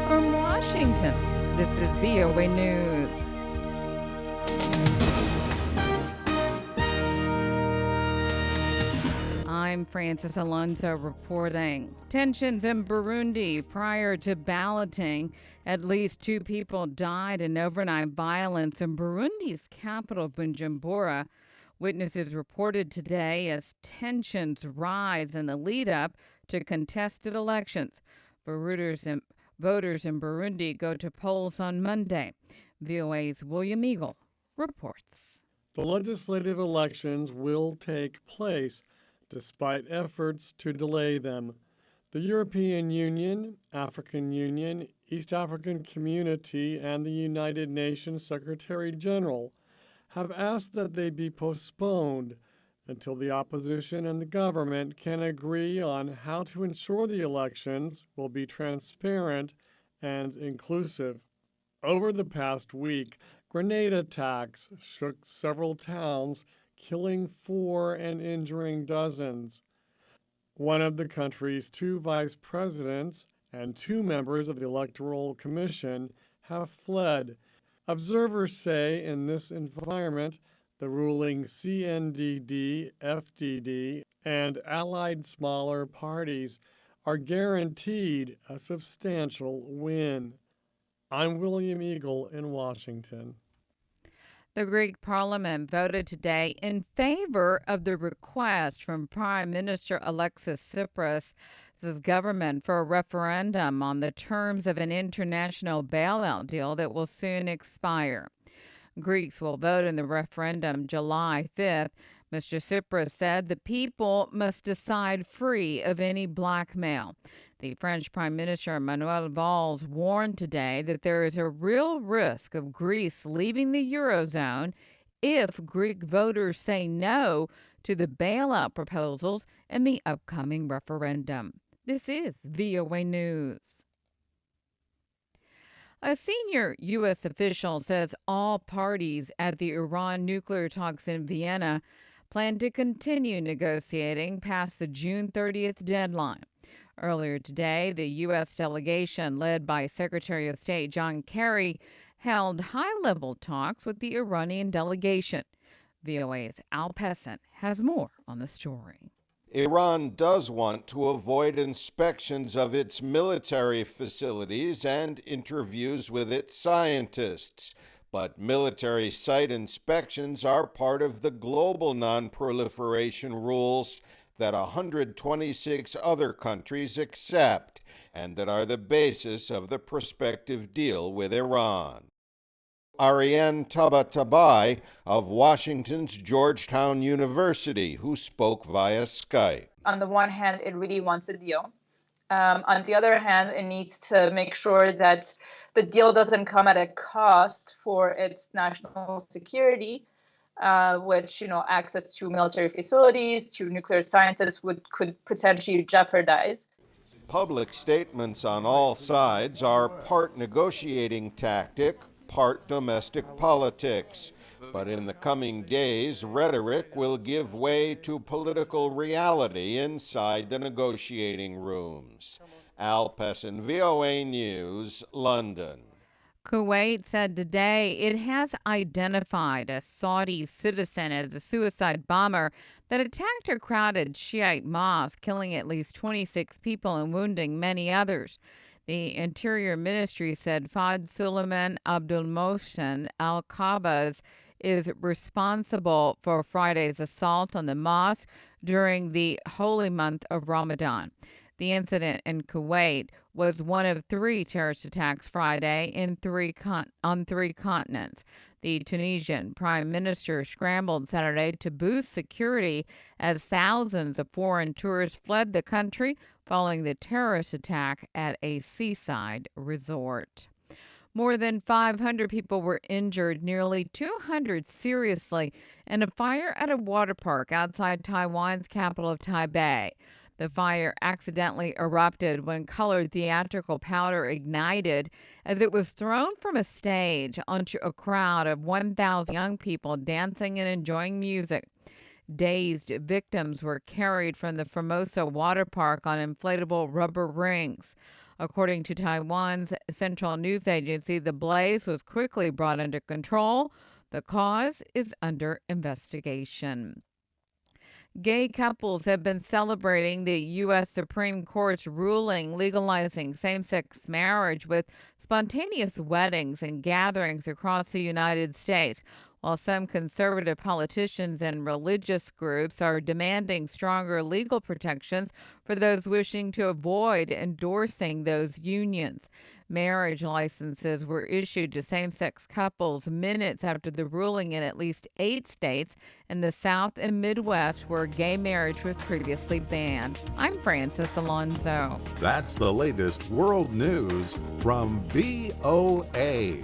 From Washington, this is VOA News. I'm Frances Alonzo reporting. Tensions in Burundi prior to balloting. At least 2 people died in overnight violence in Burundi's capital, Bujumbura. Witnesses reported today as tensions rise in the lead up to contested elections. Voters in Burundi go to polls on Monday. VOA's William Eagle reports. The legislative elections will take place despite efforts to delay them. The European Union, African Union, East African Community, and the United Nations Secretary General have asked that they be postponed until the opposition and the government can agree on how to ensure the elections will be transparent and inclusive. Over the past week, grenade attacks shook several towns, killing 4 and injuring dozens. One of the country's 2 vice presidents and 2 members of the Electoral Commission have fled. Observers say in this environment, the ruling CNDD-FDD and allied smaller parties are guaranteed a substantial win. I'm William Eagle in Washington. The Greek parliament voted today in favor of the request from Prime Minister Alexis Tsipras' government for a referendum on the terms of an international bailout deal that will soon expire. Greeks will vote in the referendum July 5th. Mr. Tsipras said the people must decide free of any blackmail. The French Prime Minister Manuel Valls warned today that there is a real risk of Greece leaving the Eurozone if Greek voters say no to the bailout proposals in the upcoming referendum. This is VOA News. A senior U.S. official says all parties at the Iran nuclear talks in Vienna plan to continue negotiating past the June 30th deadline. Earlier today, the U.S. delegation, led by Secretary of State John Kerry, held high-level talks with the Iranian delegation. VOA's Al Pessin has more on the story. Iran does want to avoid inspections of its military facilities and interviews with its scientists. But military site inspections are part of the global non-proliferation rules that 126 other countries accept and that are the basis of the prospective deal with Iran. Ariane Tabatabai of Washington's Georgetown University, who spoke via Skype. On the one hand, it really wants a deal. On the other hand, it needs to make sure that the deal doesn't come at a cost for its national security, which, access to military facilities, to nuclear scientists could potentially jeopardize. Public statements on all sides are part negotiating tactic, part domestic politics. But in the coming days, rhetoric will give way to political reality inside the negotiating rooms. Al Pessin, VOA News, London. Kuwait said today it has identified a Saudi citizen as a suicide bomber that attacked a crowded Shiite mosque, killing at least 26 people and wounding many others. The Interior Ministry said Fad Suleiman Abdulmohsen Al-Qabaz is responsible for Friday's assault on the mosque during the holy month of Ramadan. The incident in Kuwait was one of 3 terrorist attacks Friday on 3 continents. The Tunisian prime minister scrambled Saturday to boost security as thousands of foreign tourists fled the country following the terrorist attack at a seaside resort. More than 500 people were injured, nearly 200 seriously, in a fire at a water park outside Taiwan's capital of Taipei. The fire accidentally erupted when colored theatrical powder ignited as it was thrown from a stage onto a crowd of 1,000 young people dancing and enjoying music. Dazed victims were carried from the Formosa water park on inflatable rubber rings. According to Taiwan's central news agency, the blaze was quickly brought under control. The cause is under investigation. Gay couples have been celebrating the U.S. Supreme Court's ruling legalizing same-sex marriage with spontaneous weddings and gatherings across the United States, while some conservative politicians and religious groups are demanding stronger legal protections for those wishing to avoid endorsing those unions. Marriage licenses were issued to same-sex couples minutes after the ruling in at least 8 states in the South and Midwest where gay marriage was previously banned. I'm Frances Alonzo. That's the latest world news from VOA.